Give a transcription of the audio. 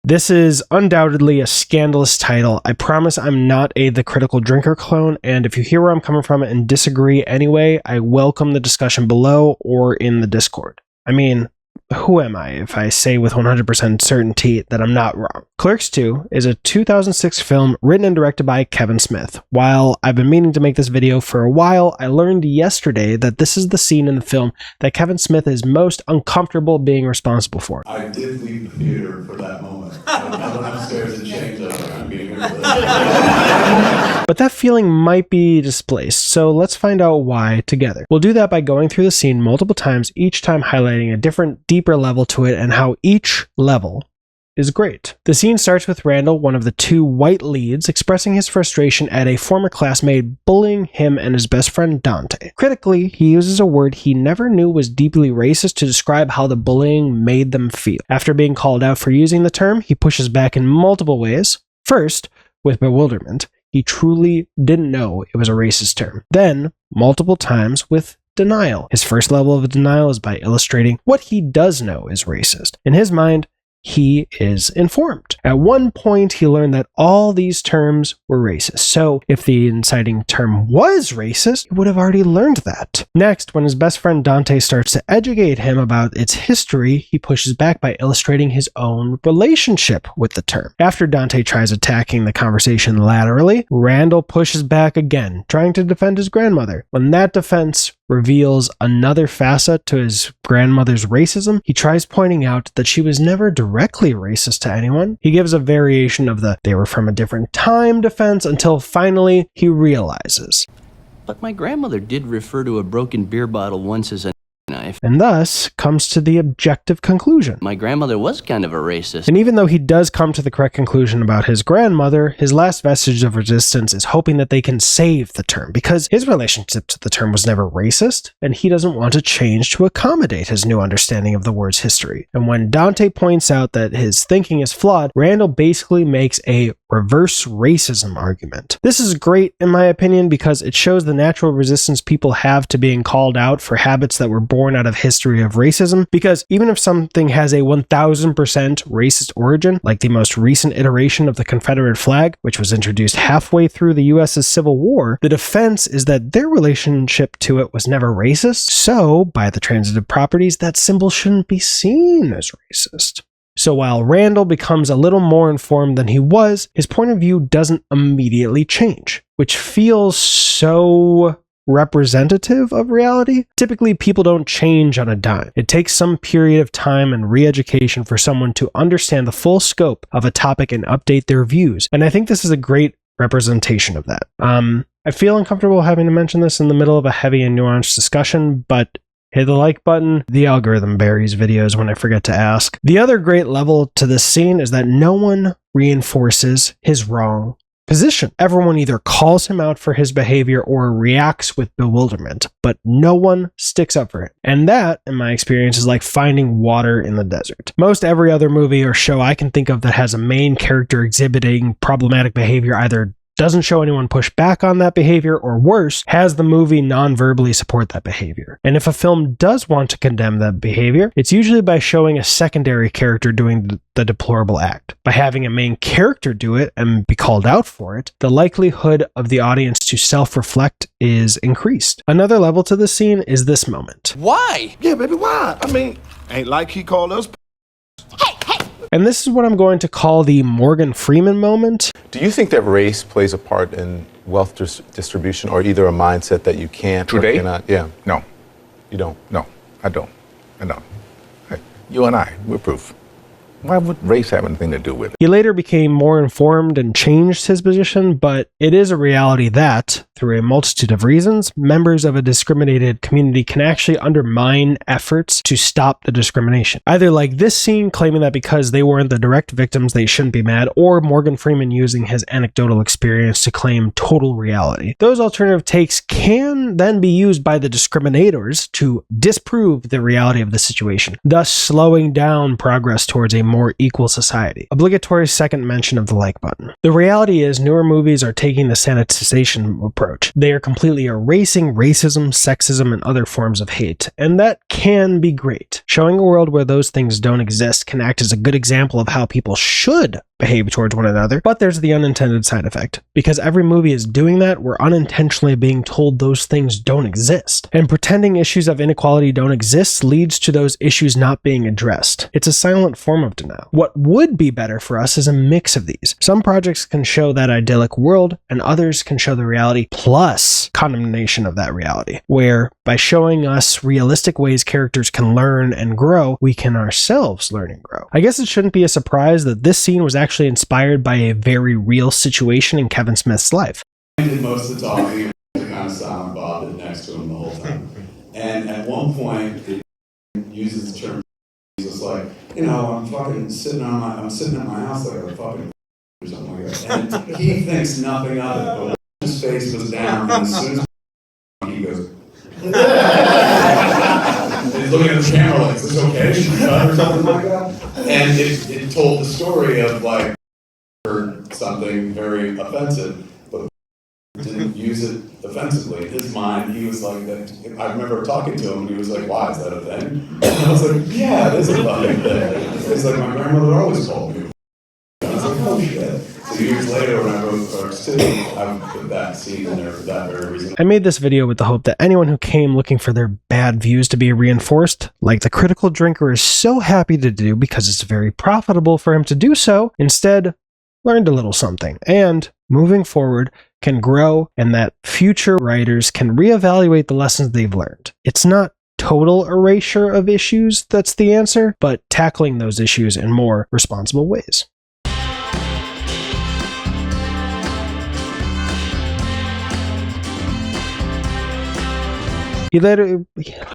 This is undoubtedly a scandalous title. I promise I'm not a The Critical Drinker clone, and if you hear where I'm coming from and disagree anyway, I welcome the discussion below or in the Discord. I mean, who am I if I say with 100% certainty that I'm not wrong? Clerks 2 is a 2006 film written and directed by Kevin Smith. While I've been meaning to make this video for a while, I learned yesterday that this is the scene in the film that Kevin Smith is most uncomfortable being responsible for. I did leave the theater for that moment. I went upstairs and changed up. I'm being here for that. But that feeling might be displaced, so let's find out why together. We'll do that by going through the scene multiple times, each time highlighting a different, deeper level to it and how each level is great. The scene starts with Randall, one of the two white leads, expressing his frustration at a former classmate bullying him and his best friend Dante. Critically, he uses a word he never knew was deeply racist to describe how the bullying made them feel. After being called out for using the term, he pushes back in multiple ways. First, with bewilderment. He truly didn't know it was a racist term. Then, multiple times with denial. His first level of denial is by illustrating what he does know is racist. In his mind, he is informed. At one point, he learned that all these terms were racist. So if the inciting term was racist, he would have already learned that. Next, when his best friend Dante starts to educate him about its history, he pushes back by illustrating his own relationship with the term. After Dante tries attacking the conversation laterally, Randall pushes back again, trying to defend his grandmother. When that defense reveals another facet to his grandmother's racism, he tries pointing out that she was never directly racist to anyone. He gives a variation of the "they were from a different time" defense until finally he realizes. But my grandmother did refer to a broken beer bottle once as a knife. And thus comes to the objective conclusion. My grandmother was kind of a racist. And even though he does come to the correct conclusion about his grandmother, his last vestige of resistance is hoping that they can save the term, because his relationship to the term was never racist, and he doesn't want to change to accommodate his new understanding of the word's history. And when Dante points out that his thinking is flawed, Randall basically makes a reverse racism argument. This is great in my opinion because it shows the natural resistance people have to being called out for habits that were born out of history of racism, because even if something has a 1000% racist origin, like the most recent iteration of the Confederate flag, which was introduced halfway through the US's Civil War, the defense is that their relationship to it was never racist, so by the transitive properties, that symbol shouldn't be seen as racist. So while Randall becomes a little more informed than he was, his point of view doesn't immediately change, which feels so representative of reality. Typically, people don't change on a dime. It takes some period of time and re-education for someone to understand the full scope of a topic and update their views. And I think this is a great representation of that. I feel uncomfortable having to mention this in the middle of a heavy and nuanced discussion, but hit the like button. The algorithm buries videos when I forget to ask. The other great level to this scene is that no one reinforces his wrong position. Everyone either calls him out for his behavior or reacts with bewilderment, but no one sticks up for it. And that, in my experience, is like finding water in the desert. Most every other movie or show I can think of that has a main character exhibiting problematic behavior either doesn't show anyone push back on that behavior, or worse, has the movie non-verbally support that behavior. And if a film does want to condemn that behavior, it's usually by showing a secondary character doing the deplorable act. By having a main character do it and be called out for it, the likelihood of the audience to self-reflect is increased. Another level to this scene is this moment. Why? Yeah, baby, why? I mean, ain't like he called us. And this is what I'm going to call the Morgan Freeman moment. Do you think that race plays a part in wealth distribution, or either a mindset that you can't Today? or cannot? Yeah. No, You don't? no, I don't. I don't. Hey, you and I, we're proof. Why would race have anything to do with it? He later became more informed and changed his position, but it is a reality that, through a multitude of reasons, members of a discriminated community can actually undermine efforts to stop the discrimination. Either like this scene claiming that because they weren't the direct victims they shouldn't be mad, or Morgan Freeman using his anecdotal experience to claim total reality. Those alternative takes can then be used by the discriminators to disprove the reality of the situation, thus slowing down progress towards a more equal society. Obligatory second mention of the like button. The reality is, newer movies are taking the sanitization approach. They are completely erasing racism, sexism, and other forms of hate, and that can be great. Showing a world where those things don't exist can act as a good example of how people should behave towards one another, but there's the unintended side effect. Because every movie is doing that, we're unintentionally being told those things don't exist. And pretending issues of inequality don't exist leads to those issues not being addressed. It's a silent form of denial. What would be better for us is a mix of these. Some projects can show that idyllic world, and others can show the reality plus condemnation of that reality, where by showing us realistic ways characters can learn and grow, we can ourselves learn and grow. I guess it shouldn't be a surprise that this scene was actually inspired by a very real situation in Kevin Smith's life. I did most of the talking, and kind of silent Bob next to him the whole time. And at one point, it uses the term, he's just like, I'm fucking sitting at my house like a fucking or something like that. And he thinks nothing of it, but his face was down, and as soon as he goes, he's looking at the camera like, is this okay? Should we cut or something like that? And it told the story of like, heard something very offensive, but didn't use it offensively. In his mind, he was like, I remember talking to him, and he was like, why, is that a thing? And I was like, yeah, it is a fucking thing. He's like, my grandmother always called me. I was like, oh shit. So years later, when I wrote Clerks 2, I put that scene in there for that very reason. I made this video with the hope that anyone who came looking for their bad views to be reinforced, like the critical drinker is so happy to do because it's very profitable for him to do so, instead learned a little something, and moving forward can grow, and that future writers can reevaluate the lessons they've learned. It's not total erasure of issues that's the answer, but tackling those issues in more responsible ways. He later